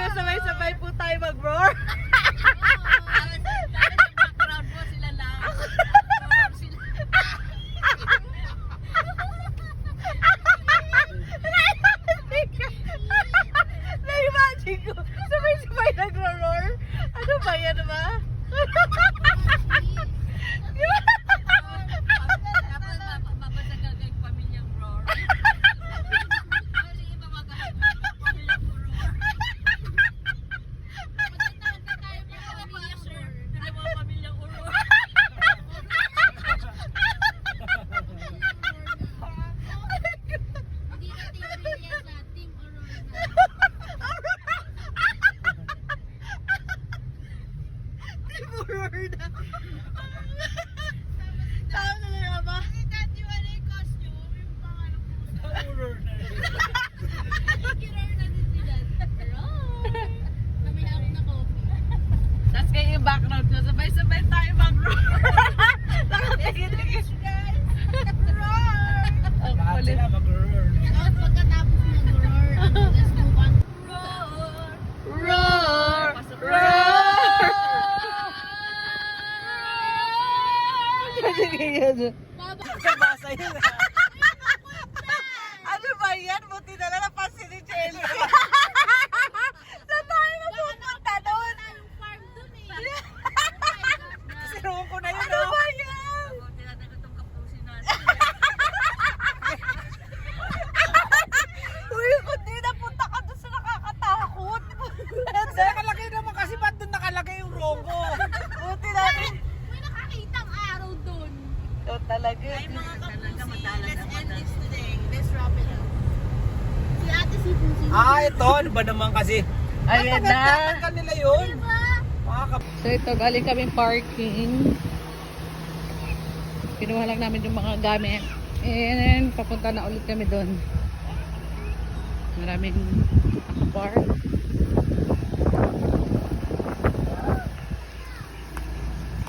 kayo, sabay-sabay po tayo mag-roar. Background po sila lang. Na-imagine ko, sabay-sabay nag-roar. Ano ba yan ba? Mapasagag ang pamilyang roar. Kasi iba pamilyang roar. Pamilyang roar. Hindi na team Reyes na, team Roar na. Tama na nga ba? Tapos kayo yung background ko, sabay-sabay tayo mag-roar. Nakatigil-tigil. Ang kulit. Roar! Roar! Kabasa yun. Ano ba yan? Buti na lang napansin ni Jelly. Saan tayo magpupunta doon? Sinuon ko na yun. Ano ba yan? Uy, kundi napunta ka doon sa nakakatakot. Nakalagay naman kasi ba't doon nakalagay yung logo? Buti natin. May nakakitang araw doon. Oh, talaga. Ay mga kapusi, let's end this today. Let's wrap it up. Si ate si Pusi. Ito. Ano ba naman kasi? Ayan na. Tagal nila yun. Diba? So ito, galing kaming parking. Kinuha lang namin yung mga gamit. And papunta na ulit kami doon. Maraming nakapark.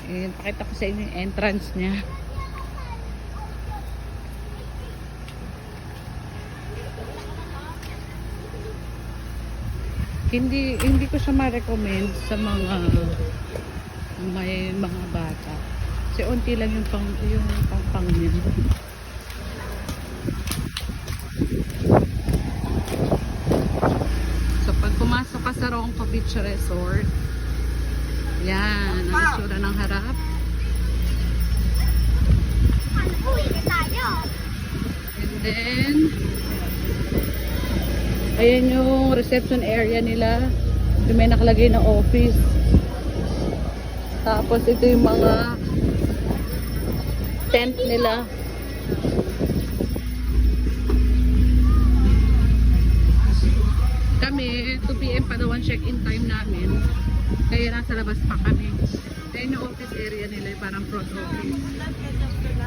And pakita ko sa inyo yung entrance niya. Hindi ko siya ma-recommend sa mga may mga bata. Kasi unti lang yung pang yun. So pag pumasok ka sa Ronco Beach Resort, yan, ang itsura ng harap. And then ayan yung reception area nila. Yung may nakalagay na office. Tapos ito yung mga tent nila. Kami, 2 PM pa daw ang check-in time namin. Kaya nasa labas pa kami. Ayan yung office area nila, parang front office.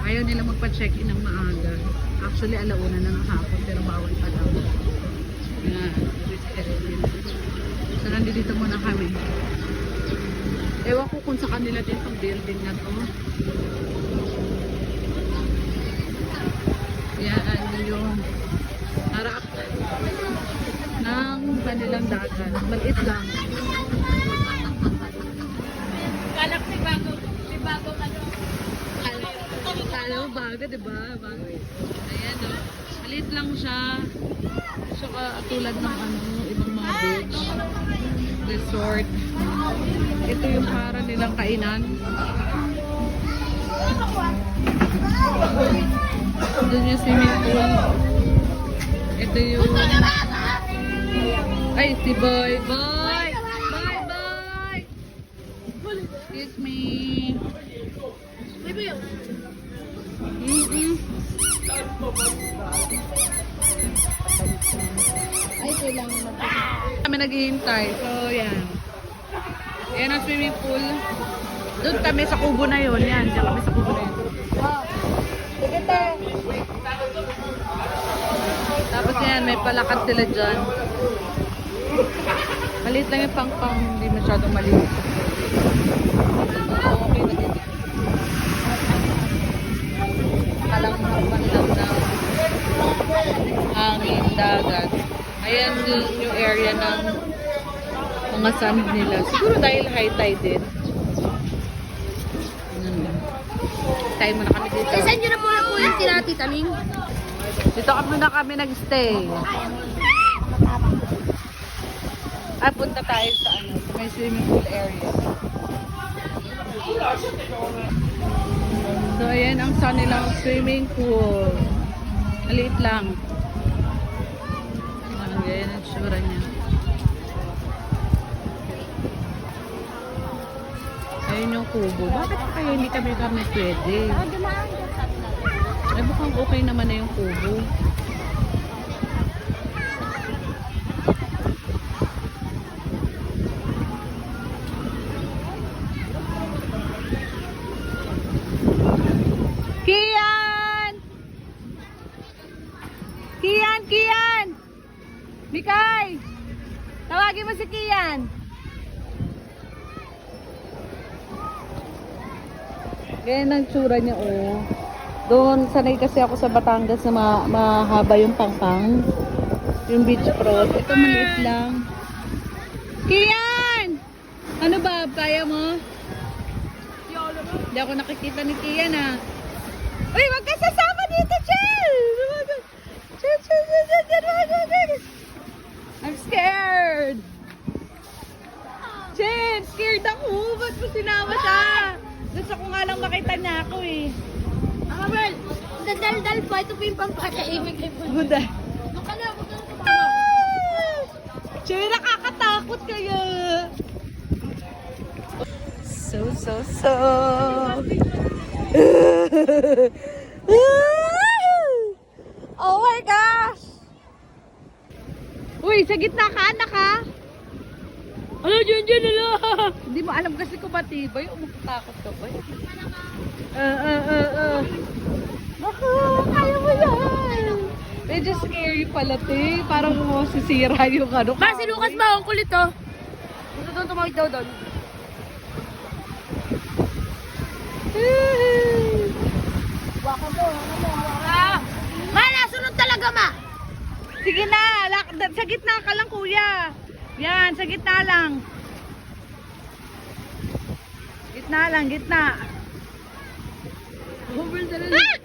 Ayaw nila magpa-check-in ng maaga. Actually, alauna na ng hapon, pero bawal pa daw. Yan, so nandito muna kami. Ewan ko kung sa kanila din itong building na to. Yan yung harap ng kanilang dagat. Maliit lang. Kalak si Bago ano. Kala mo bago, diba? Bago. Ayan o. Maliit lang siya. Saka tulad ng ibang mga beach resort. Ito yung para nilang kainan. Doon yung swimming pool. Ito yung ay si Boy. Boy! Boy! Excuse me. Ay, kailangan na. Kami naghihintay. So, yan. Yan ang swimming pool. Doon kami sa kubo na yun. Yan, diyan kami sa kubo na yun. Sige, te. Tapos yan, may palakad sila dyan. Maliit lang yung pang-pang. Hindi masyadong maliit. Okay na dito. Kalanghapan lang na hangin, dagat. Ayan yung area ng mga sand nila. Siguro dahil high tide din. Tayo muna kami dito. Send nyo na muna po yung tinati taming. Dito muna kami nag-stay. Ay, punta tayo sa ano, sa may swimming pool area. So, ayan ang sa nilang swimming pool. Maliit lang. Ayan ang sura niya. Ayun yung kubo. Bakit kaya hindi kami pwede? Ay, mukhang okay naman na yung kubo. Kian! Kian! Kian! Mikay! Tawagin mo si Kian! Ganyan ang tsura niya, oh. Doon, sanay kasi ako sa Batangas na mahaba yung pangpang. Yung beach road. Ito maliit lang. Kian! Ano ba? Kaya mo? Hindi ako nakikita ni Kian, ah. Uy, wag ka sasama dito, Chel! Chel! I'm scared! Chel, scared ako. Ba't mo sinama siya? Gusto ko nga lang makita niya ako, eh. Well, dadal-dal po. Ito po yung pampakaimig. Buda. Baka na, huwag kang tumama. Chel, nakakatakot kayo. So. Oh my gosh! Uy, sa gitna ka, anak, ha? Ano, dyan, ala? Hindi mo alam kasi kung matibay. Umutakot ka ba? Naku, kaya mo yan. Medyo scary pala, te. Parang sisira yung ano. Si Lucas ba? Ang kulit, oh. Gusto doon tumawid daw doon. Sunod talaga, ma! Sige na, sa gitna ka lang, kuya. Yan, sa gitna lang. Gitna lang, gitna. Ah!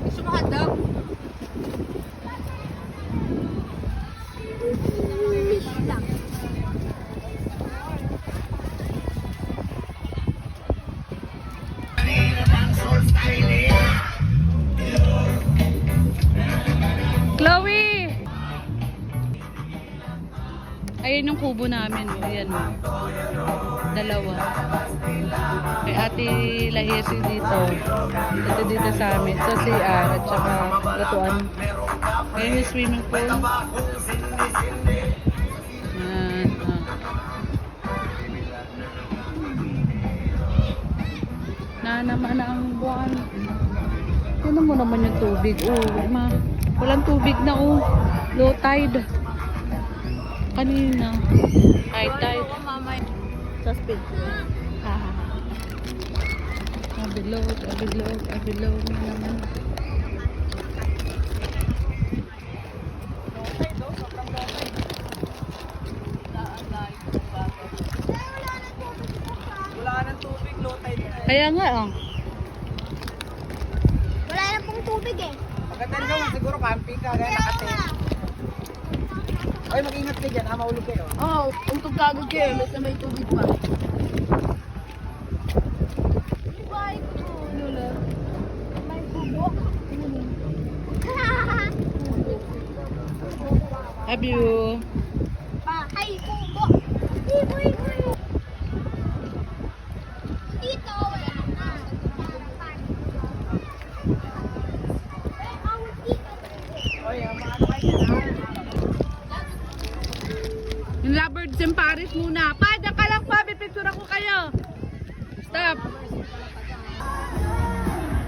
Gusto mo hotdog? Chloe! Ayan yung kubo namin. Ayan. Dalawa. Kay Ate Lahirsi dito. Dito sa amin. Sa CR at saka latuan. Ayan yung swimming pool. Ayan. Naman ang buwan. Tignan mo naman yung tubig. Oh, walang tubig na, oh. Low tide. Kanina. High tide. Sa speed. Abilog na naman. Wala nang tubig, low tide na. Kaya nga, oh. Wala na pong tubig, eh. Pagkatanda mo, siguro camping ka, gaya nakatin. Oy, mag-ingat ka dyan, maulog kayo. Oo, untog kagod kayo. Basta may tubig pa. May kubo. Have you? Ay, kubo. Iboy. Dito, wala na. Paris muna. Pa, dyan ka lang pa. Pipicture ako kayo. Stop.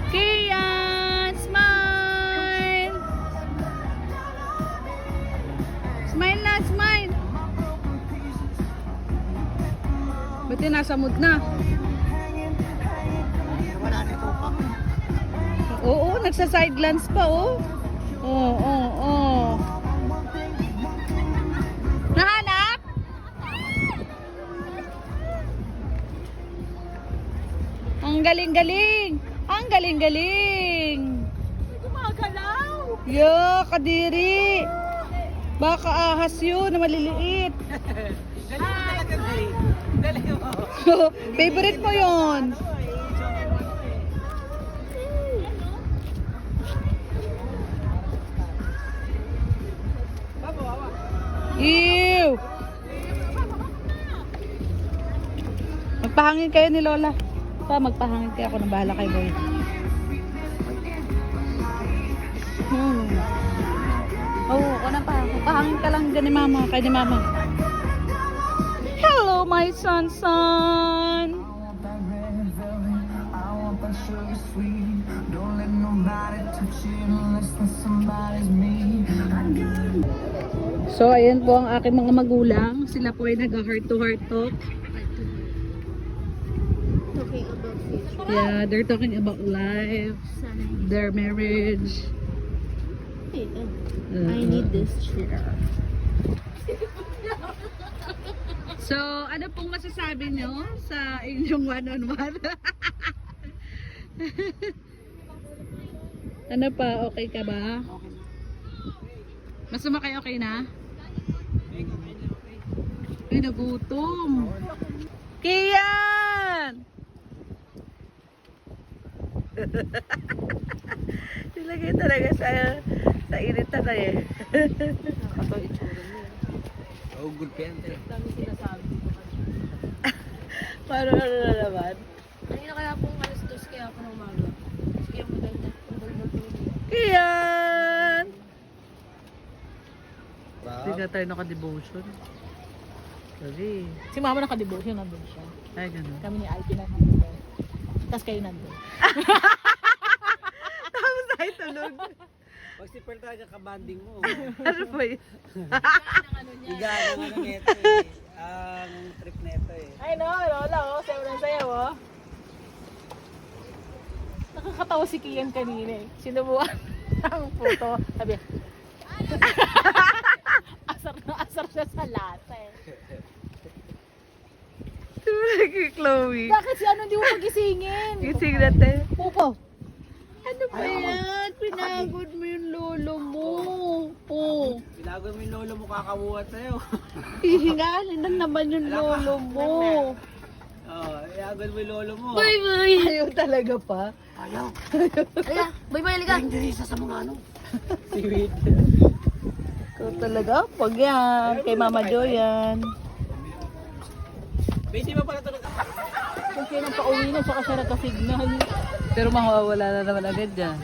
Kian, smile. Smile na, smile. Ba't yung nasa mood na? Wala nito pa. Oo, nagsa-side glance pa, oh. Oo. Nahanap? Ang galing-galing. Ang galing-galing. Gumagalaw! Yo, kadiri. Baka ahas yun na maliliit. Galing mo talaga, Zay. Dali mo. Favorite mo yun. Ew! Magpahangin kayo ni Lola. Pa, magpahangin kayo. Ako nang bahala kay Boy. Oo, ako na pa. Magpahangin ka lang dyan ni Mama. Kay ni Mama. Hello, my son. So, ayan po ang aking mga magulang. Sila po ay nag-heart to heart talk. Talking about future. Yeah, they're talking about life, their marriage. I need this chair. So, ano pong masasabi nyo sa inyong one-on-one? Ano pa? Okay ka ba? Masama kayo, okay na? Ay, nagutom. Kian! Silagay talaga sa irita na eh. Oh, good pente. Paano na naman? Kanina kaya pong alas 2 kaya ako ng umaga. Kaya maganda. Kian! Hindi ka tayo naka-devotion. Sorry. Si mama naka-devotion nandun siya. Ay, ganun. Kami ni Alpi na nandun. Tapos kayo nandun. Tapos tayo tulog. Pag si Pearl talaga kabanding mo. Ano ba yun? Higa ng ano neto eh. Ang trip neto eh. Ay no, Lola oh. Sayo na sayo oh. Nakakatawa si Kian kanina eh. Sinubuan ang photo. Sabi, asar siya sa lata eh. Tumulog kay Chloe. Bakit si ano hindi mo pagisingin? Gising natin. Pupo. Ano ba yan? Pinagod mo yung lolo mo. Oh. Ilago mo yung lolo mo, kakamuhat sa'yo. Hihingalin na naman yung lolo mo. Oh, ilago mo yung lolo mo. Bye bye. Ayaw talaga pa. Ayaw. Kaya, bye-bye, liga. Hindi sa mga ano. Seaweed. Ikaw talaga. Pag yan. Kay Mama Jo yan. Hindi ba pala ito Kung siya nang pauwi na, tsaka siya nagka-signal. Pero mawawala na naman agad yan.